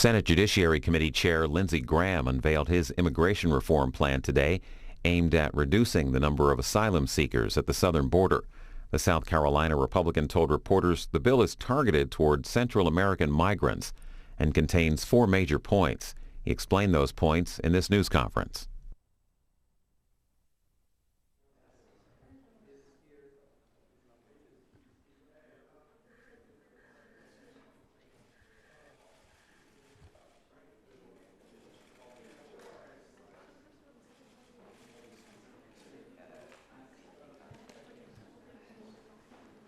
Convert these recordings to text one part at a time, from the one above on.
Senate Judiciary Committee Chair Lindsey Graham unveiled his immigration reform plan today, aimed at reducing the number of asylum seekers at the southern border. The South Carolina Republican told reporters the bill is targeted toward Central American migrants and contains 4 major points. He explained those points in this news conference.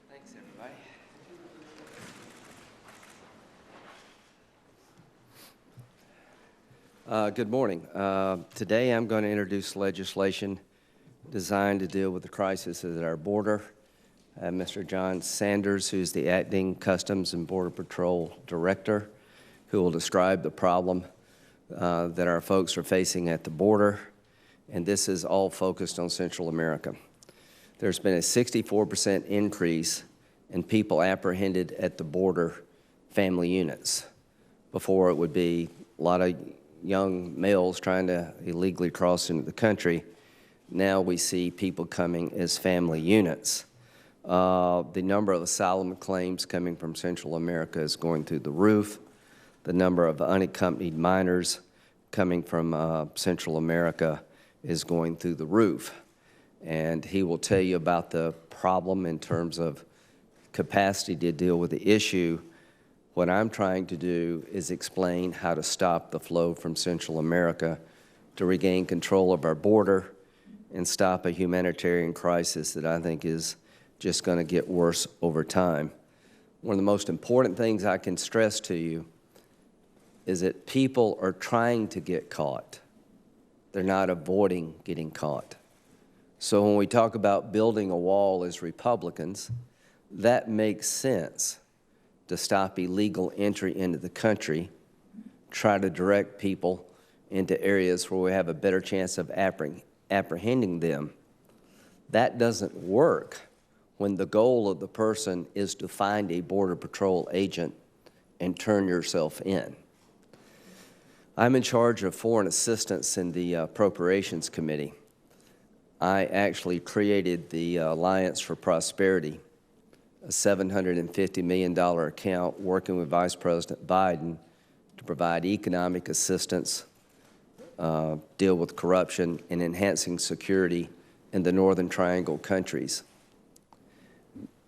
Thanks, everybody. Good morning. Today I'm going to introduce legislation designed to deal with the crisis at our border. Mr. John Sanders, who's the acting Customs and Border Patrol Director, who will describe the problem that our folks are facing at the border. And this is all focused on Central America. There's been a 64% increase in people apprehended at the border family units. Before, it would be a lot of young males trying to illegally cross into the country. Now we see people coming as family units. The number of asylum claims coming from Central America is going through the roof. The number of unaccompanied minors coming from Central America is going through the roof. And he will tell you about the problem in terms of capacity to deal with the issue. What I'm trying to do is explain how to stop the flow from Central America to regain control of our border and stop a humanitarian crisis that I think is just going to get worse over time. One of the most important things I can stress to you is that people are trying to get caught. They're not avoiding getting caught. So when we talk about building a wall as Republicans, that makes sense to stop illegal entry into the country, try to direct people into areas where we have a better chance of apprehending them. That doesn't work when the goal of the person is to find a Border Patrol agent and turn yourself in. I'm in charge of foreign assistance in the Appropriations Committee. I actually created the Alliance for Prosperity, a $750 million account working with Vice President Biden to provide economic assistance, deal with corruption, and enhancing security in the Northern Triangle countries.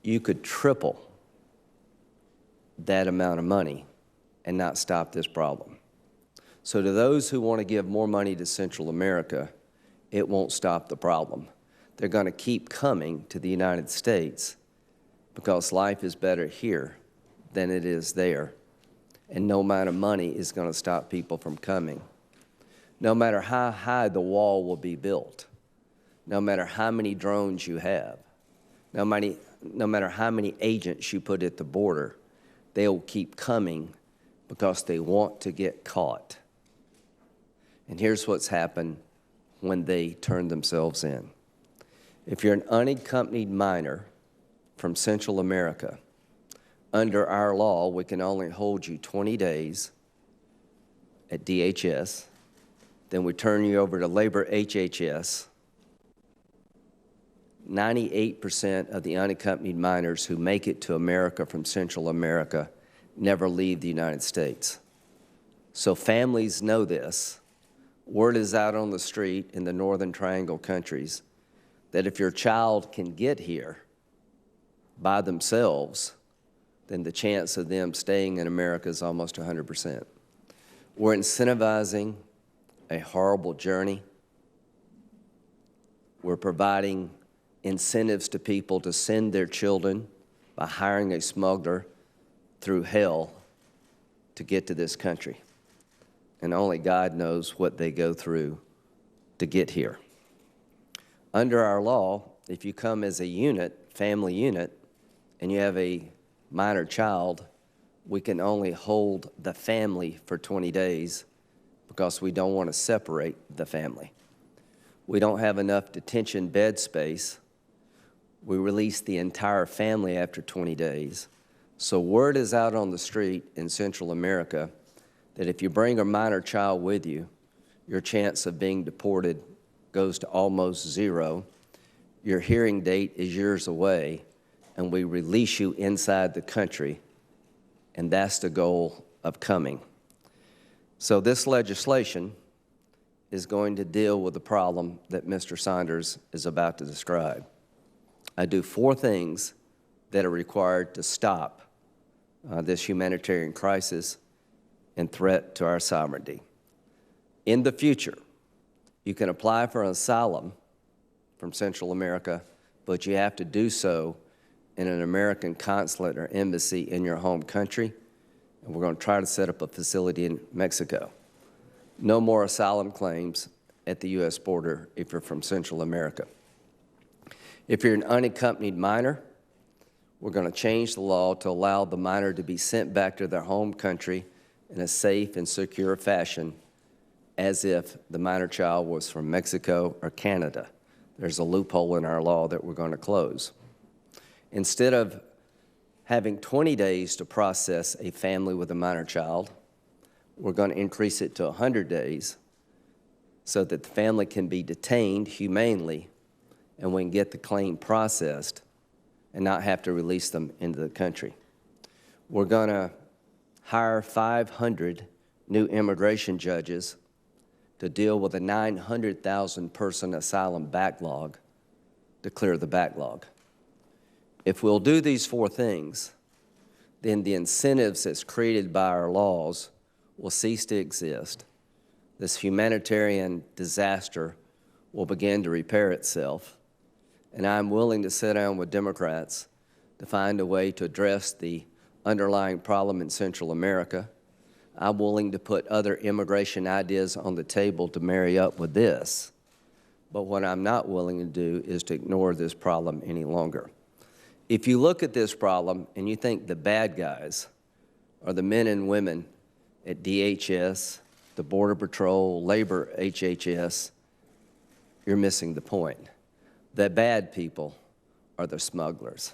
You could triple that amount of money and not stop this problem. So to those who want to give more money to Central America, it won't stop the problem. They're going to keep coming to the United States because life is better here than it is there. And no amount of money is going to stop people from coming. No matter how high the wall will be built, no matter how many drones you have, no matter how many agents you put at the border, they will keep coming because they want to get caught. And here's what's happened when they turn themselves in. If you're an unaccompanied minor from Central America, under our law, we can only hold you 20 days at DHS. Then we turn you over to Labor HHS. 98% of the unaccompanied minors who make it to America from Central America never leave the United States. So families know this. Word is out on the street in the Northern Triangle countries that if your child can get here by themselves, then the chance of them staying in America is almost 100%. We're incentivizing a horrible journey. We're providing incentives to people to send their children by hiring a smuggler through hell to get to this country. And only God knows what they go through to get here. Under our law, if you come as a unit, family unit, and you have a minor child, we can only hold the family for 20 days because we don't want to separate the family. We don't have enough detention bed space. We release the entire family after 20 days. So word is out on the street in Central America that if you bring a minor child with you, your chance of being deported goes to almost zero. Your hearing date is years away, and we release you inside the country, and that's the goal of coming. So this legislation is going to deal with the problem that Mr. Saunders is about to describe. I do 4 things that are required to stop this humanitarian crisis and threat to our sovereignty. In the future, you can apply for an asylum from Central America, but you have to do so in an American consulate or embassy in your home country, and we're going to try to set up a facility in Mexico. No more asylum claims at the U.S. border if you're from Central America. If you're an unaccompanied minor, we're going to change the law to allow the minor to be sent back to their home country in a safe and secure fashion, as if the minor child was from Mexico or Canada. There's a loophole in our law that we're going to close. Instead of having 20 days to process a family with a minor child, we're going to increase it to 100 days so that the family can be detained humanely and we can get the claim processed and not have to release them into the country. We're going to hire 500 new immigration judges to deal with a 900,000 person asylum backlog to clear the backlog. If we'll do these 4 things, then the incentives that's created by our laws will cease to exist. This humanitarian disaster will begin to repair itself, and I'm willing to sit down with Democrats to find a way to address the underlying problem in Central America. I'm willing to put other immigration ideas on the table to marry up with this, but what I'm not willing to do is to ignore this problem any longer. If you look at this problem and you think the bad guys are the men and women at DHS, the Border Patrol, Labor, HHS, you're missing the point. The bad people are the smugglers.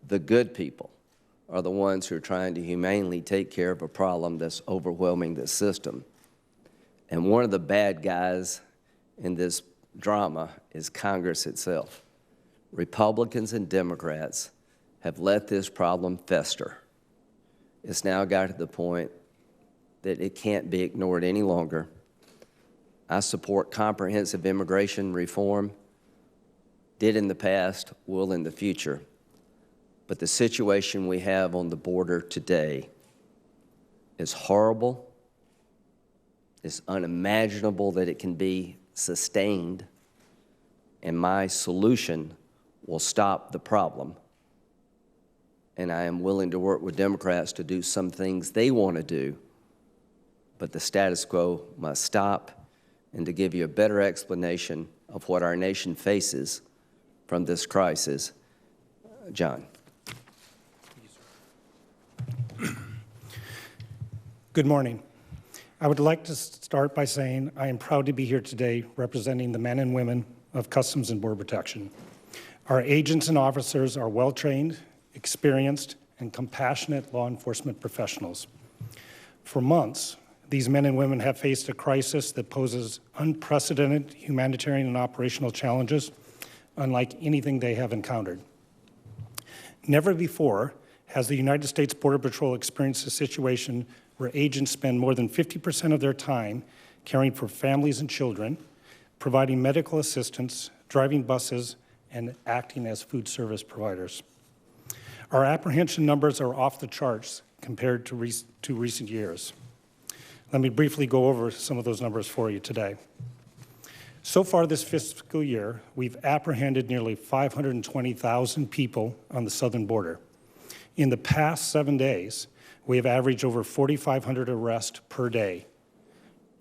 The good people are the ones who are trying to humanely take care of a problem that's overwhelming this system. And one of the bad guys in this drama is Congress itself. Republicans and Democrats have let this problem fester. It's now got to the point that it can't be ignored any longer. I support comprehensive immigration reform, did in the past, will in the future. But the situation we have on the border today is horrible. It's unimaginable that it can be sustained. And my solution will stop the problem. And I am willing to work with Democrats to do some things they want to do, but the status quo must stop. And to give you a better explanation of what our nation faces from this crisis, John. Good morning. I would like to start by saying I am proud to be here today representing the men and women of Customs and Border Protection. Our agents and officers are well-trained, experienced, and compassionate law enforcement professionals. For months, these men and women have faced a crisis that poses unprecedented humanitarian and operational challenges, unlike anything they have encountered. Never before has the United States Border Patrol experienced a situation where agents spend more than 50% of their time caring for families and children, providing medical assistance, driving buses, and acting as food service providers. Our apprehension numbers are off the charts compared to recent years. Let me briefly go over some of those numbers for you today. So far this fiscal year, we've apprehended nearly 520,000 people on the southern border. In the past 7 days, we have averaged over 4,500 arrests per day.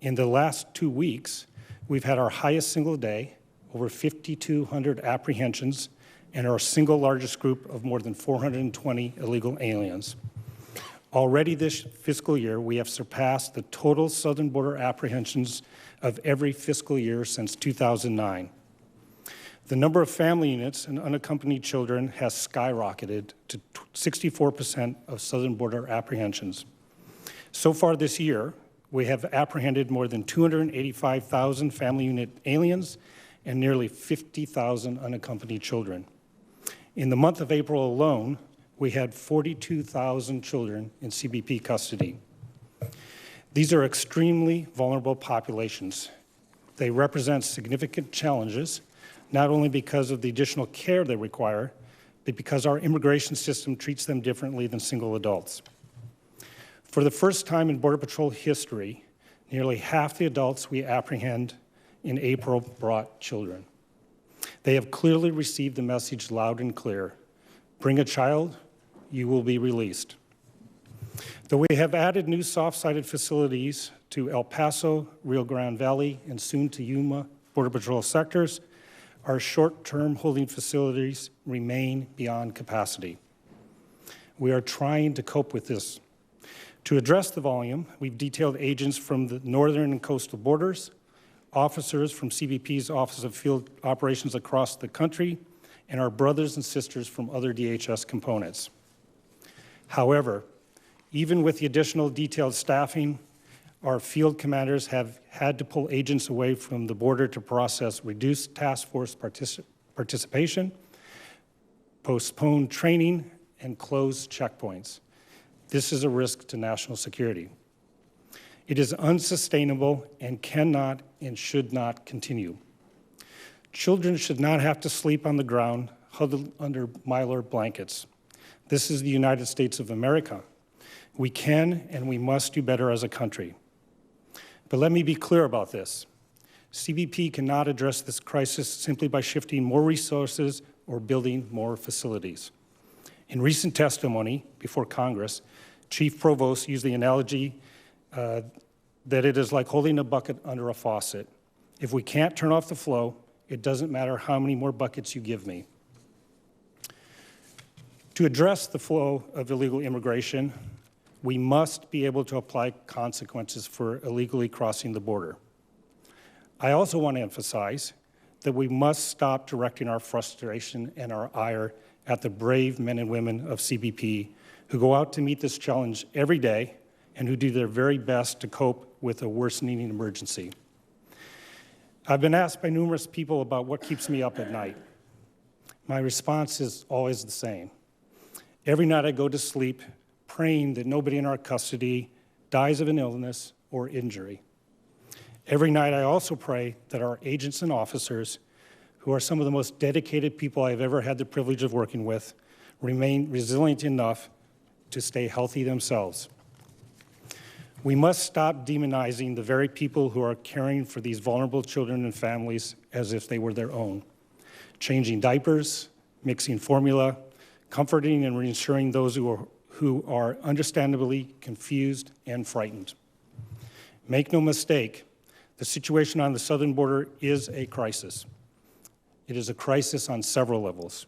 In the last 2 weeks, we've had our highest single day, over 5,200 apprehensions, and our single largest group of more than 420 illegal aliens. Already this fiscal year, we have surpassed the total southern border apprehensions of every fiscal year since 2009. The number of family units and unaccompanied children has skyrocketed to 64% of southern border apprehensions. So far this year, we have apprehended more than 285,000 family unit aliens and nearly 50,000 unaccompanied children. In the month of April alone, we had 42,000 children in CBP custody. These are extremely vulnerable populations. They represent significant challenges, not only because of the additional care they require, but because our immigration system treats them differently than single adults. For the first time in Border Patrol history, nearly half the adults we apprehend in April brought children. They have clearly received the message loud and clear: bring a child, you will be released. Though we have added new soft-sided facilities to El Paso, Rio Grande Valley, and soon to Yuma Border Patrol sectors, our short-term holding facilities remain beyond capacity. We are trying to cope with this. To address the volume, we've detailed agents from the northern and coastal borders, officers from CBP's Office of Field Operations across the country, and our brothers and sisters from other DHS components. However, even with the additional detailed staffing, our field commanders have had to pull agents away from the border to process reduced task force participation, postpone training, and close checkpoints. This is a risk to national security. It is unsustainable and cannot and should not continue. Children should not have to sleep on the ground, huddled under Mylar blankets. This is the United States of America. We can and we must do better as a country. But let me be clear about this. CBP cannot address this crisis simply by shifting more resources or building more facilities. In recent testimony before Congress, Chief Provost used the analogy that it is like holding a bucket under a faucet. If we can't turn off the flow, it doesn't matter how many more buckets you give me. To address the flow of illegal immigration, we must be able to apply consequences for illegally crossing the border. I also want to emphasize that we must stop directing our frustration and our ire at the brave men and women of CBP who go out to meet this challenge every day and who do their very best to cope with a worsening emergency. I've been asked by numerous people about what keeps me up at night. My response is always the same. Every night I go to sleep praying that nobody in our custody dies of an illness or injury. Every night I also pray that our agents and officers, who are some of the most dedicated people I've ever had the privilege of working with, remain resilient enough to stay healthy themselves. We must stop demonizing the very people who are caring for these vulnerable children and families as if they were their own, changing diapers, mixing formula, comforting and reassuring those who are understandably confused and frightened. Make no mistake, the situation on the southern border is a crisis. It is a crisis on several levels.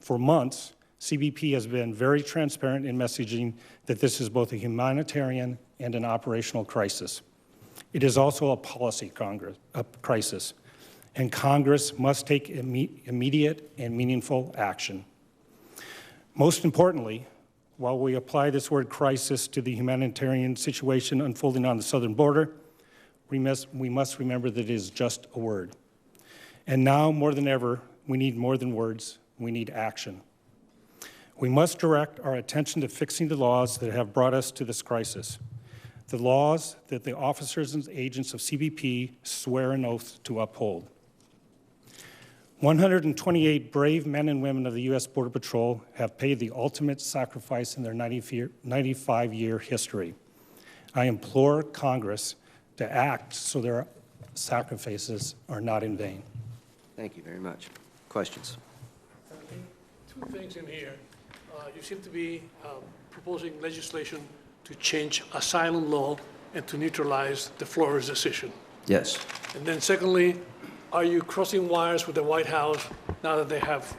For months, CBP has been very transparent in messaging that this is both a humanitarian and an operational crisis. It is also a policy crisis, and Congress must take immediate and meaningful action. Most importantly, while we apply this word crisis to the humanitarian situation unfolding on the southern border, we must remember that it is just a word. And now, more than ever, we need more than words, we need action. We must direct our attention to fixing the laws that have brought us to this crisis, the laws that the officers and agents of CBP swear an oath to uphold. 128 brave men and women of the U.S. Border Patrol have paid the ultimate sacrifice in their 95-year history. I implore Congress to act so their sacrifices are not in vain. Thank you very much. Questions? Two things in here. You seem to be proposing legislation to change asylum law and to neutralize the Flores decision. Yes. And then secondly, are you crossing wires with the White House now that they have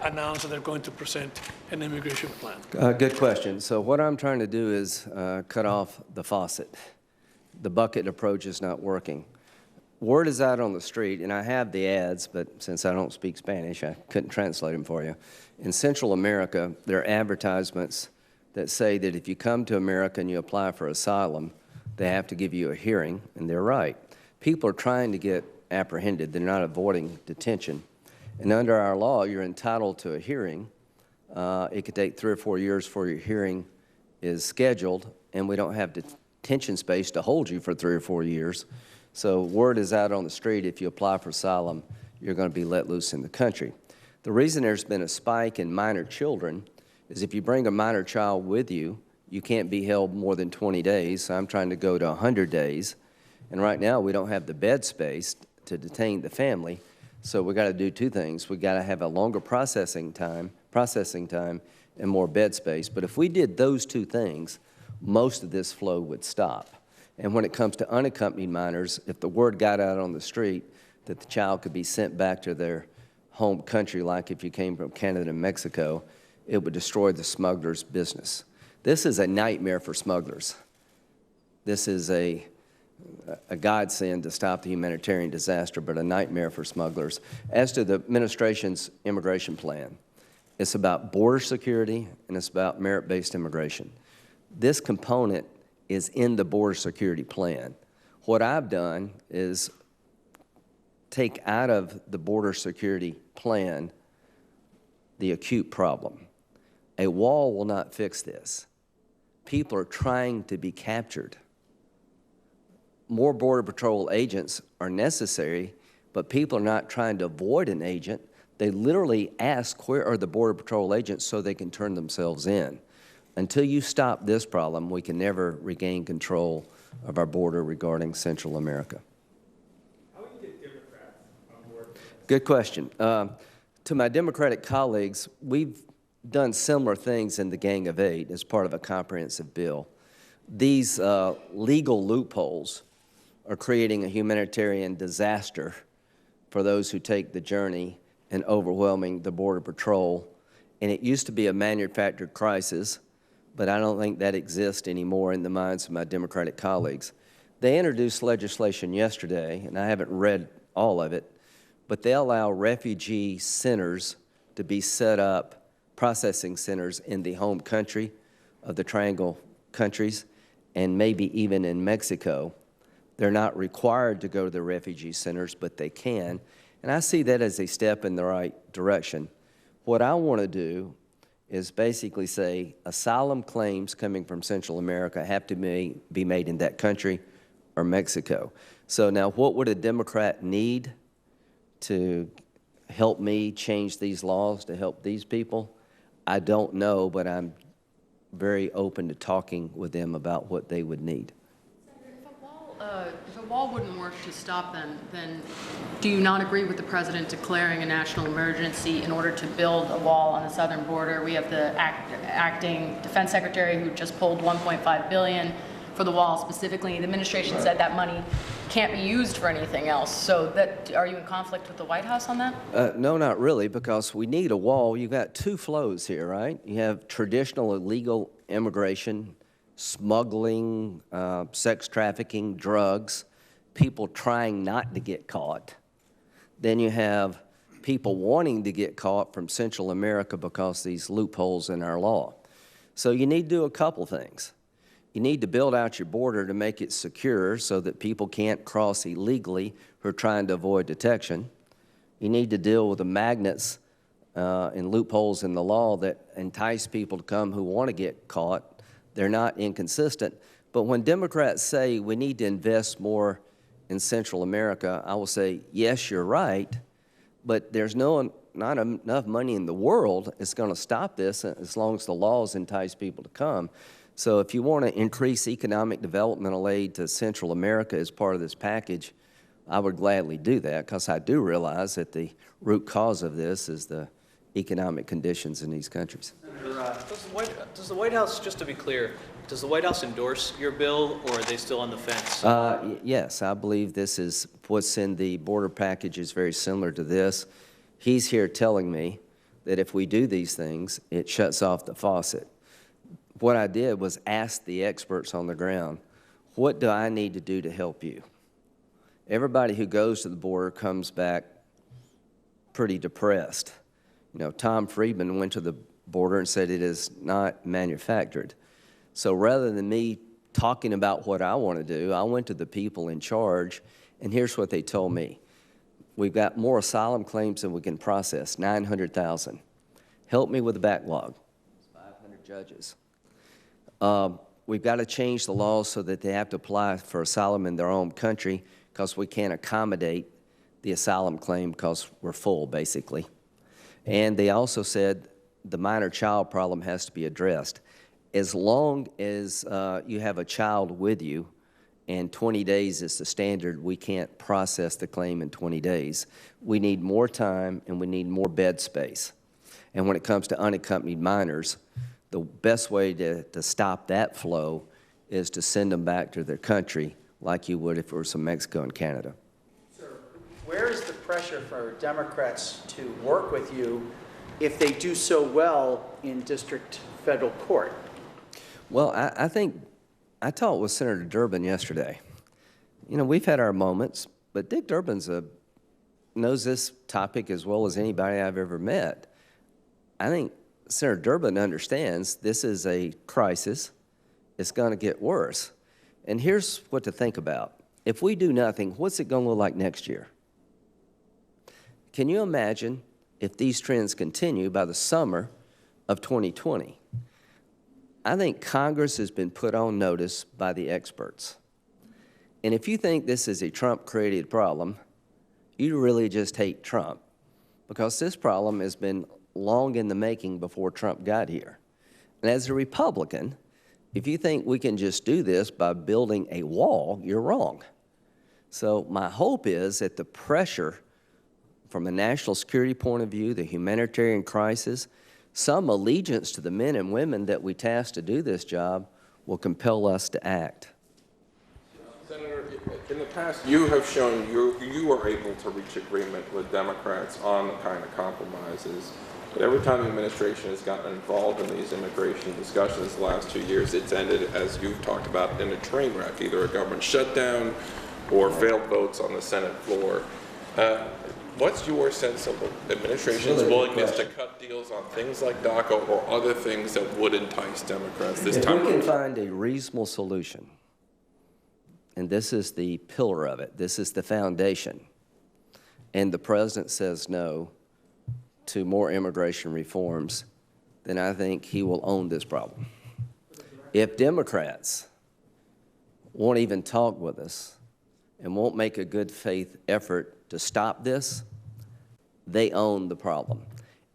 announced that they're going to present an immigration plan? Good question. So what I'm trying to do is cut off the faucet. The bucket approach is not working. Word is out on the street, and I have the ads, but since I don't speak Spanish, I couldn't translate them for you. In Central America, there are advertisements that say that if you come to America and you apply for asylum, they have to give you a hearing, and they're right. People are trying to get apprehended. They're not avoiding detention. And under our law, you're entitled to a hearing. It could take 3 or 4 years before your hearing is scheduled, and we don't have detention space to hold you for 3 or 4 years. So word is out on the street, if you apply for asylum, you're going to be let loose in the country. The reason there's been a spike in minor children is if you bring a minor child with you, you can't be held more than 20 days. So I'm trying to go to 100 days. And right now, we don't have the bed space to detain the family. So we got to do 2 things. We got to have a longer processing time, and more bed space. But if we did those 2 things, most of this flow would stop. And when it comes to unaccompanied minors, if the word got out on the street that the child could be sent back to their home country, like if you came from Canada and Mexico, it would destroy the smuggler's business. This is a nightmare for smugglers. This is a godsend to stop the humanitarian disaster, but a nightmare for smugglers. As to the administration's immigration plan, it's about border security and it's about merit-based immigration. This component is in the border security plan. What I've done is take out of the border security plan the acute problem. A wall will not fix this. People are trying to be captured. More Border Patrol agents are necessary, but people are not trying to avoid an agent. They literally ask, where are the Border Patrol agents, so they can turn themselves in. Until you stop this problem, we can never regain control of our border regarding Central America. How will you get Democrats on board? Good question. To my Democratic colleagues, we've done similar things in the Gang of Eight as part of a comprehensive bill. These legal loopholes are creating a humanitarian disaster for those who take the journey and overwhelming the Border Patrol. And it used to be a manufactured crisis, but I don't think that exists anymore in the minds of my Democratic colleagues. They introduced legislation yesterday, and I haven't read all of it, but they allow refugee centers to be set up, processing centers in the home country of the Triangle countries, and maybe even in Mexico. They're not required to go to the refugee centers, but they can. And I see that as a step in the right direction. What I want to do is basically say asylum claims coming from Central America have to be made in that country or Mexico. So now what would a Democrat need to help me change these laws to help these people? I don't know, but I'm very open to talking with them about what they would need. If a wall wouldn't work to stop them, then do you not agree with the president declaring a national emergency in order to build a wall on the southern border? We have the acting defense secretary who just pulled $1.5 billion for the wall specifically. The administration said that money can't be used for anything else. So are you in conflict with the White House on that? No, not really, because we need a wall. You've got 2 flows here, right? You have traditional illegal immigration, smuggling, sex trafficking, drugs, people trying not to get caught. Then you have people wanting to get caught from Central America because these loopholes in our law. So you need to do a couple things. You need to build out your border to make it secure so that people can't cross illegally who are trying to avoid detection. You need to deal with the magnets and loopholes in the law that entice people to come who want to get caught. They're not inconsistent. But when Democrats say we need to invest more in Central America, I will say, yes, you're right, but there's not enough money in the world that's going to stop this as long as the laws entice people to come. So if you want to increase economic developmental aid to Central America as part of this package, I would gladly do that, because I do realize that the root cause of this is the economic conditions in these countries. Does the White House, just to be clear, does the White House endorse your bill, or are they still on the fence? Yes, I believe this is what's in the border package is very similar to this. He's here telling me that if we do these things, it shuts off the faucet. What I did was ask the experts on the ground, what do I need to do to help you? Everybody who goes to the border comes back pretty depressed. You know, Tom Friedman went to the border and said it is not manufactured. So rather than me talking about what I want to do, I went to the people in charge, and here's what they told me. We've got more asylum claims than we can process, 900,000. Help me with the backlog. 500 judges. We've got to change the laws so that they have to apply for asylum in their own country because we can't accommodate the asylum claim because we're full, basically. And they also said the minor child problem has to be addressed. As long as you have a child with you and 20 days is the standard, we can't process the claim in 20 days. We need more time and we need more bed space. And when it comes to unaccompanied minors, the best way to stop that flow is to send them back to their country like you would if it was from Mexico and Canada. Sir, where is the pressure for Democrats to work with you if they do so well in district federal court? Well, I think I talked with Senator Durbin yesterday. You know, we've had our moments, but Dick Durbin knows this topic as well as anybody I've ever met. I think Senator Durbin understands this is a crisis. It's going to get worse. And here's what to think about. If we do nothing, what's it going to look like next year? Can you imagine if these trends continue by the summer of 2020? I think Congress has been put on notice by the experts. And if you think this is a Trump-created problem, you really just hate Trump, because this problem has been long in the making before Trump got here. And as a Republican, if you think we can just do this by building a wall, you're wrong. So my hope is that the pressure from a national security point of view, the humanitarian crisis, some allegiance to the men and women that we tasked to do this job will compel us to act. Senator, in the past, you have shown you were able to reach agreement with Democrats on the kind of compromises. But every time the administration has gotten involved in these immigration discussions the last 2 years, it's ended, as you've talked about, in a train wreck, either a government shutdown or failed votes on the Senate floor. What's your sense of the administration's willingness to cut deals on things like DACA or other things that would entice Democrats this time? If we can find a reasonable solution, and this is the pillar of it, this is the foundation, and the president says no to more immigration reforms, then I think he will own this problem. If Democrats won't even talk with us and won't make a good faith effort to stop this, they own the problem.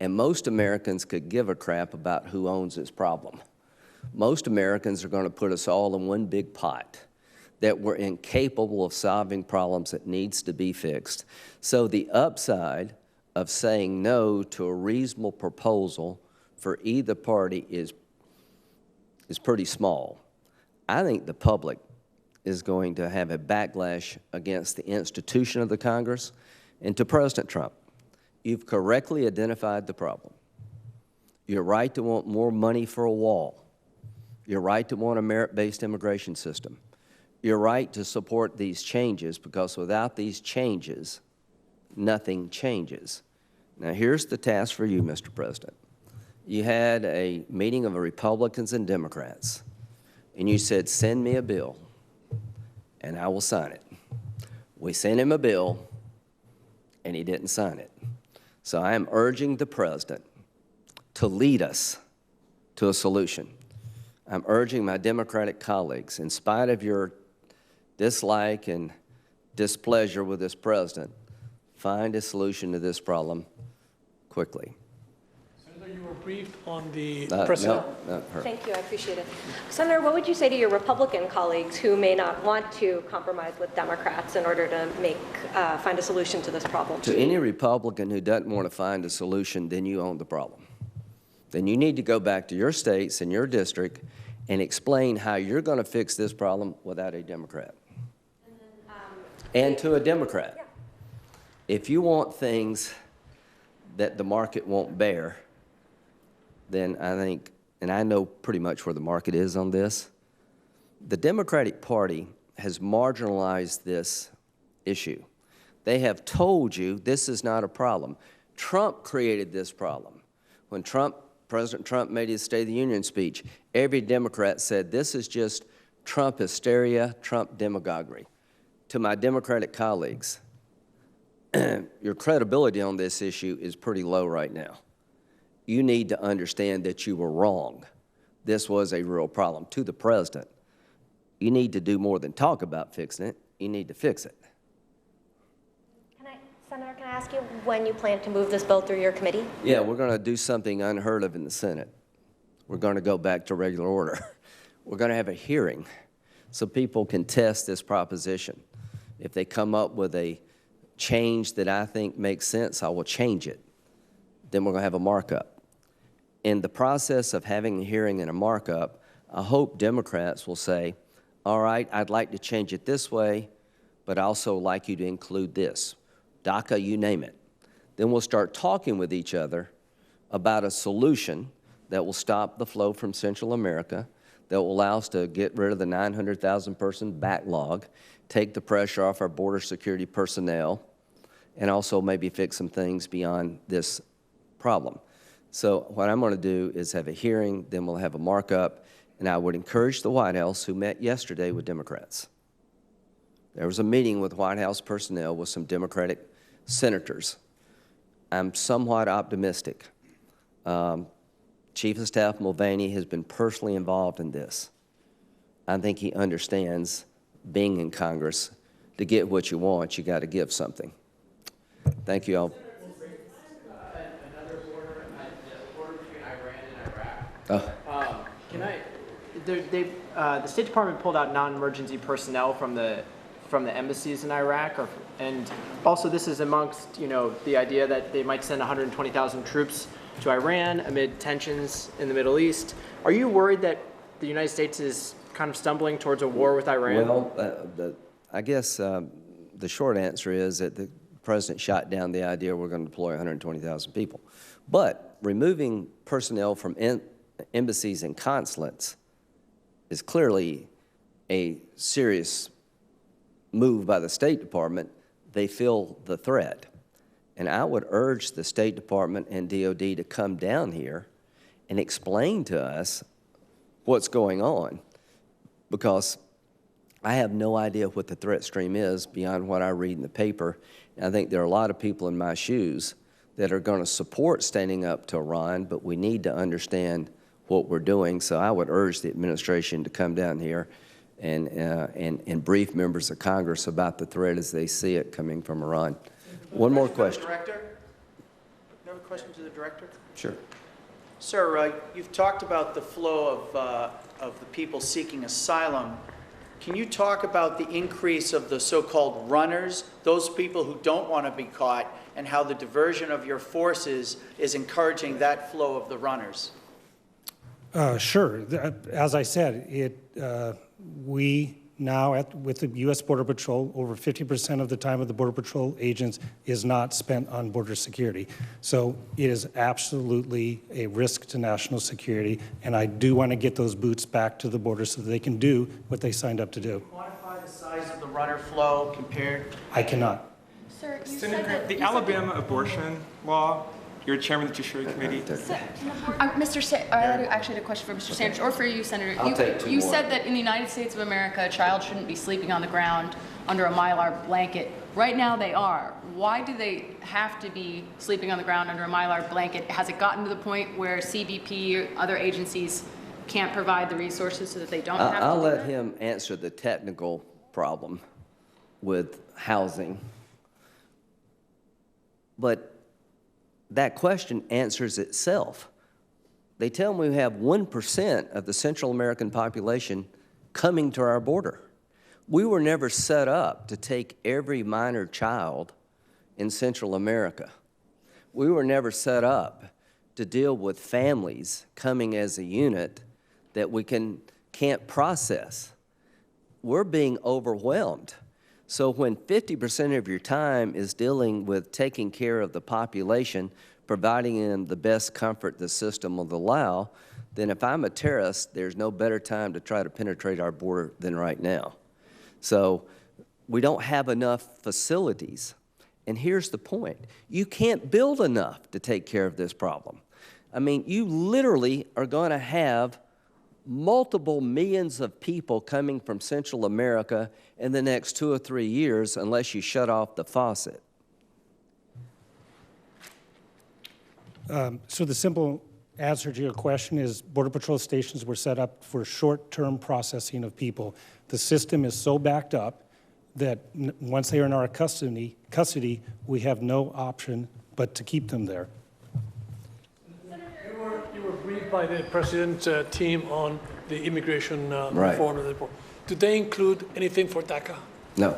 And most Americans could give a crap about who owns this problem. Most Americans are going to put us all in one big pot, that we're incapable of solving problems that needs to be fixed. So the upside of saying no to a reasonable proposal for either party is pretty small. I think the public is going to have a backlash against the institution of the Congress. And to President Trump, you've correctly identified the problem. You're right to want more money for a wall. You're right to want a merit-based immigration system. You're right to support these changes, because without these changes, nothing changes. Now, here's the task for you, Mr. President. You had a meeting of Republicans and Democrats, and you said, send me a bill, and I will sign it. We sent him a bill, and he didn't sign it. So I am urging the president to lead us to a solution. I'm urging my Democratic colleagues, in spite of your dislike and displeasure with this president, find a solution to this problem quickly. Senator, you were briefed on the precedent. No, her. Thank you, I appreciate it. Senator, what would you say to your Republican colleagues who may not want to compromise with Democrats in order to find a solution to this problem? To any Republican who doesn't want to find a solution, then you own the problem. Then you need to go back to your states and your district and explain how you're going to fix this problem without a Democrat. And to a Democrat. Yeah. If you want things that the market won't bear, then I think, and I know pretty much where the market is on this, the Democratic Party has marginalized this issue. They have told you this is not a problem. Trump created this problem. When Trump President Trump made his State of the Union speech. Every Democrat said, this is just Trump hysteria, Trump demagoguery. To my Democratic colleagues, your credibility on this issue is pretty low right now. You need to understand that you were wrong. This was a real problem. To the president, you need to do more than talk about fixing it. You need to fix it. Senator, can I ask you when you plan to move this bill through your committee? Yeah, we're going to do something unheard of in the Senate. We're going to go back to regular order. We're going to have a hearing so people can test this proposition. If they come up with a change that I think makes sense, I will change it. Then we're going to have a markup. In the process of having a hearing and a markup, I hope Democrats will say, all right, I'd like to change it this way, but I also like you to include this. DACA, you name it. Then we'll start talking with each other about a solution that will stop the flow from Central America, that will allow us to get rid of the 900,000 person backlog, take the pressure off our border security personnel, and also maybe fix some things beyond this problem. So what I'm going to do is have a hearing, then we'll have a markup, and I would encourage the White House, who met yesterday with Democrats. There was a meeting with White House personnel with some Democratic senators. I'm somewhat optimistic. Chief of Staff Mulvaney has been personally involved in this. I think he understands being in Congress. To get what you want, you got to give something. Thank you all. Another border, the border between Iran and Iraq. The State Department pulled out non-emergency personnel from the embassies in Iraq, and also this is amongst the idea that they might send 120,000 troops to Iran amid tensions in the Middle East. Are you worried that the United States is kind of stumbling towards a war with Iran? Well, I guess the short answer is that the president shot down the idea we're going to deploy 120,000 people. But removing personnel from embassies and consulates is clearly a serious move by the State Department. They feel the threat. And I would urge the State Department and DOD to come down here and explain to us what's going on, because I have no idea what the threat stream is beyond what I read in the paper. And I think there are a lot of people in my shoes that are going to support standing up to Iran, but we need to understand what we're doing. So I would urge the administration to come down here and brief members of Congress about the threat as they see it coming from Iran. One more question. Director? You have a question to the director? Sure. Sir, you've talked about the flow of the people seeking asylum. Can you talk about the increase of the so-called runners, those people who don't want to be caught, and how the diversion of your forces is encouraging that flow of the runners? Sure. As I said, we now, with the U.S. Border Patrol, over 50% of the time of the Border Patrol agents is not spent on border security. So it is absolutely a risk to national security, and I do want to get those boots back to the border so that they can do what they signed up to do. Quantify the size of the runner flow compared? I cannot. Sir, you Senator, said that the Alabama abortion law, you're chairman of the Judiciary Committee. I actually had a question for Mr. Sanders, or for you, Senator. I'll take two You more. said that in the United States of America, a child shouldn't be sleeping on the ground under a Mylar blanket. Right now they are. Why do they have to be sleeping on the ground under a Mylar blanket? Has it gotten to the point where CBP or other agencies can't provide the resources so that they don't have to I'll do let that? him answer the technical problem with housing. But that question answers itself. They tell me we have 1% of the Central American population coming to our border. We were never set up to take every minor child in Central America. We were never set up to deal with families coming as a unit that we can't process. We're being overwhelmed. So when 50% of your time is dealing with taking care of the population, providing them the best comfort the system will allow, then if I'm a terrorist, there's no better time to try to penetrate our border than right now. So we don't have enough facilities. And here's the point. You can't build enough to take care of this problem. I mean, you literally are going to have multiple millions of people coming from Central America in the next 2 or 3 years unless you shut off the faucet. So the simple answer to your question is Border Patrol stations were set up for short-term processing of people. The system is so backed up that once they are in our custody, we have no option but to keep them there. You were briefed by the president's team on the immigration Right. reform of the report. Did they include anything for DACA? No.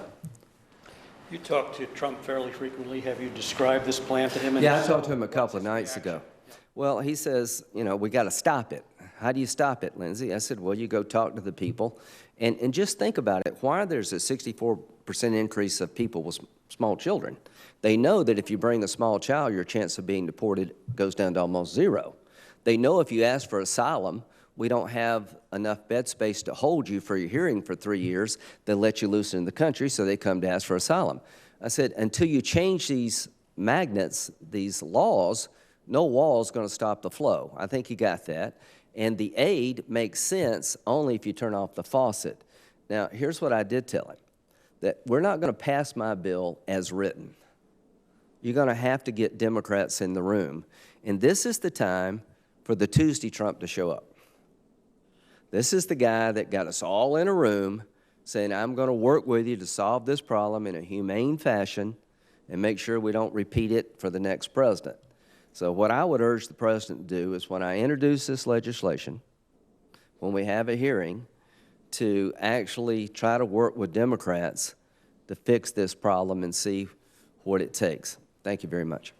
You talk to Trump fairly frequently. Have you described this plan to him? Yeah, I talked to him a couple of nights ago. Well, he says, you know, we got to stop it. How do you stop it, Lindsey? I said, well, you go talk to the people. And just think about it. Why there's a 64% increase of people with small children? They know that if you bring a small child, your chance of being deported goes down to almost zero. They know if you ask for asylum, we don't have enough bed space to hold you for your hearing for 3 years. They'll let you loose in the country, so they come to ask for asylum. I said, until you change these magnets, these laws, no wall is going to stop the flow. I think he got that. And the aid makes sense only if you turn off the faucet. Now, here's what I did tell him, that we're not going to pass my bill as written. You're going to have to get Democrats in the room. And this is the time for the Tuesday Trump to show up. This is the guy that got us all in a room saying, I'm going to work with you to solve this problem in a humane fashion and make sure we don't repeat it for the next president. So what I would urge the president to do is when I introduce this legislation, when we have a hearing, to actually try to work with Democrats to fix this problem and see what it takes. Thank you very much.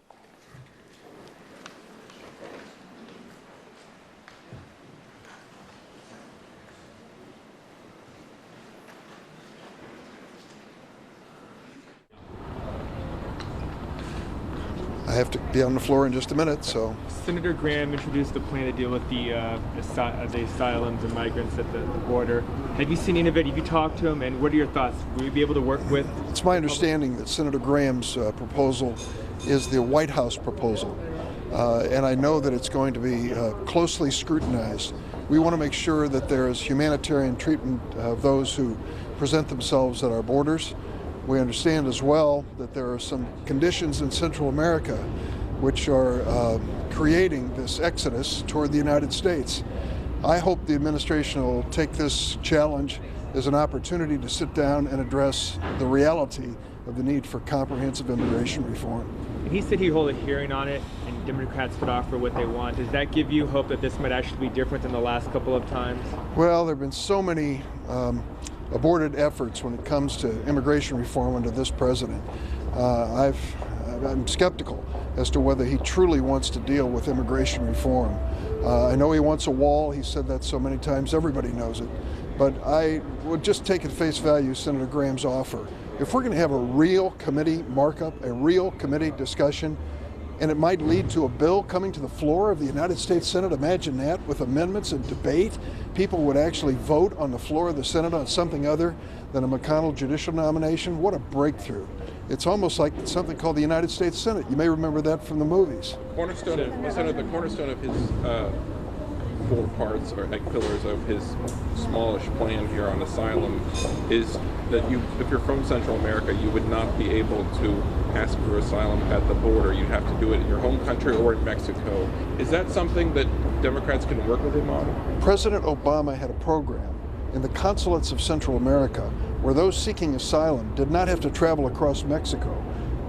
I have to be on the floor in just a minute, so. Senator Graham introduced a plan to deal with the asylums and migrants at the border. Have you seen any of it? Have you talked to him? And what are your thoughts? Will you be able to work with? It's my understanding that Senator Graham's proposal is the White House proposal. And I know that it's going to be closely scrutinized. We want to make sure that there is humanitarian treatment of those who present themselves at our borders. We understand as well that there are some conditions in Central America which are creating this exodus toward the United States. I hope the administration will take this challenge as an opportunity to sit down and address the reality of the need for comprehensive immigration reform. And he said he'd hold a hearing on it and Democrats could offer what they want. Does that give you hope that this might actually be different than the last couple of times? Well, there have been so many aborted efforts when it comes to immigration reform under this president. I'm skeptical as to whether he truly wants to deal with immigration reform. I know he wants a wall. He said that so many times, everybody knows it. But I would just take at face value Senator Graham's offer. If we're going to have a real committee markup, a real committee discussion, and it might lead to a bill coming to the floor of the United States Senate, imagine that, with amendments and debate. People would actually vote on the floor of the Senate on something other than a McConnell judicial nomination. What a breakthrough. It's almost like something called the United States Senate. You may remember that from the movies. The cornerstone of his 4 parts or pillars of his smallish plan here on asylum is that if you're from Central America, you would not be able to ask for asylum at the border. You'd have to do it in your home country or in Mexico. Is that something that Democrats can work with him on? President Obama had a program in the consulates of Central America where those seeking asylum did not have to travel across Mexico.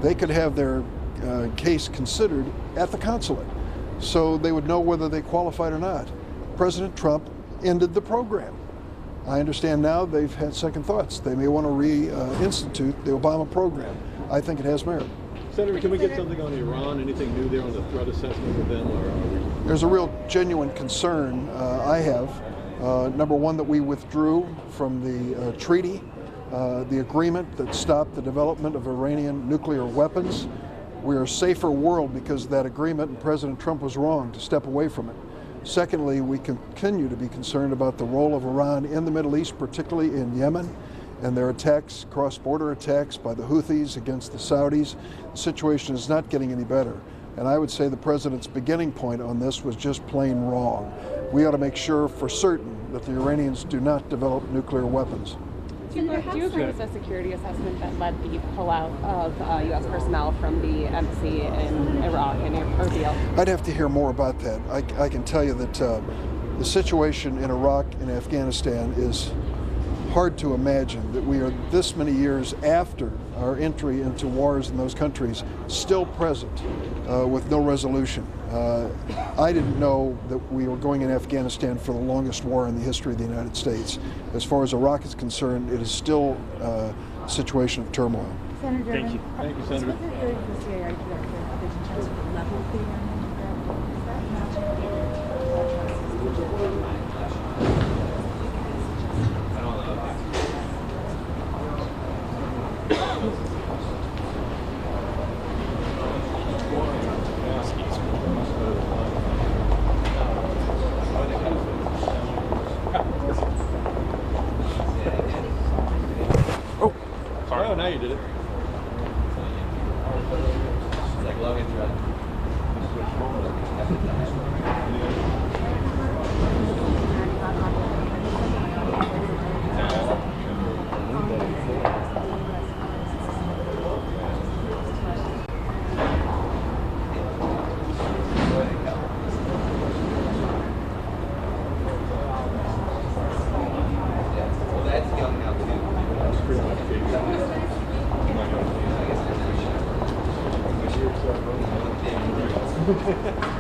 They could have their case considered at the consulate, so they would know whether they qualified or not. President Trump ended the program. I understand now they've had second thoughts. They may want to reinstitute the Obama program. I think it has merit. Senator, can we get something on Iran? Anything new there on the threat assessment with them? Or There's a real genuine concern I have. Number one, that we withdrew from the treaty, the agreement that stopped the development of Iranian nuclear weapons. We're a safer world because of that agreement, and President Trump was wrong to step away from it. Secondly, we continue to be concerned about the role of Iran in the Middle East, particularly in Yemen, and their attacks, cross-border attacks by the Houthis against the Saudis. The situation is not getting any better. And I would say the president's beginning point on this was just plain wrong. We ought to make sure for certain that the Iranians do not develop nuclear weapons. Do you agree with the security assessment that led the pullout of U.S. personnel from the embassy in Iraq and Erbil? I'd have to hear more about that. I can tell you that the situation in Iraq and Afghanistan is hard to imagine, that we are this many years after our entry into wars in those countries still present with no resolution. I didn't know that we were going in Afghanistan for the longest war in the history of the United States. As far as Iraq is concerned, it is still a situation of turmoil. Senator, Thank you. Thank you, Senator. What the hearing the CIA director in terms of the level of the Iranian threat, is that matching? Oh, now you did it. Thank you.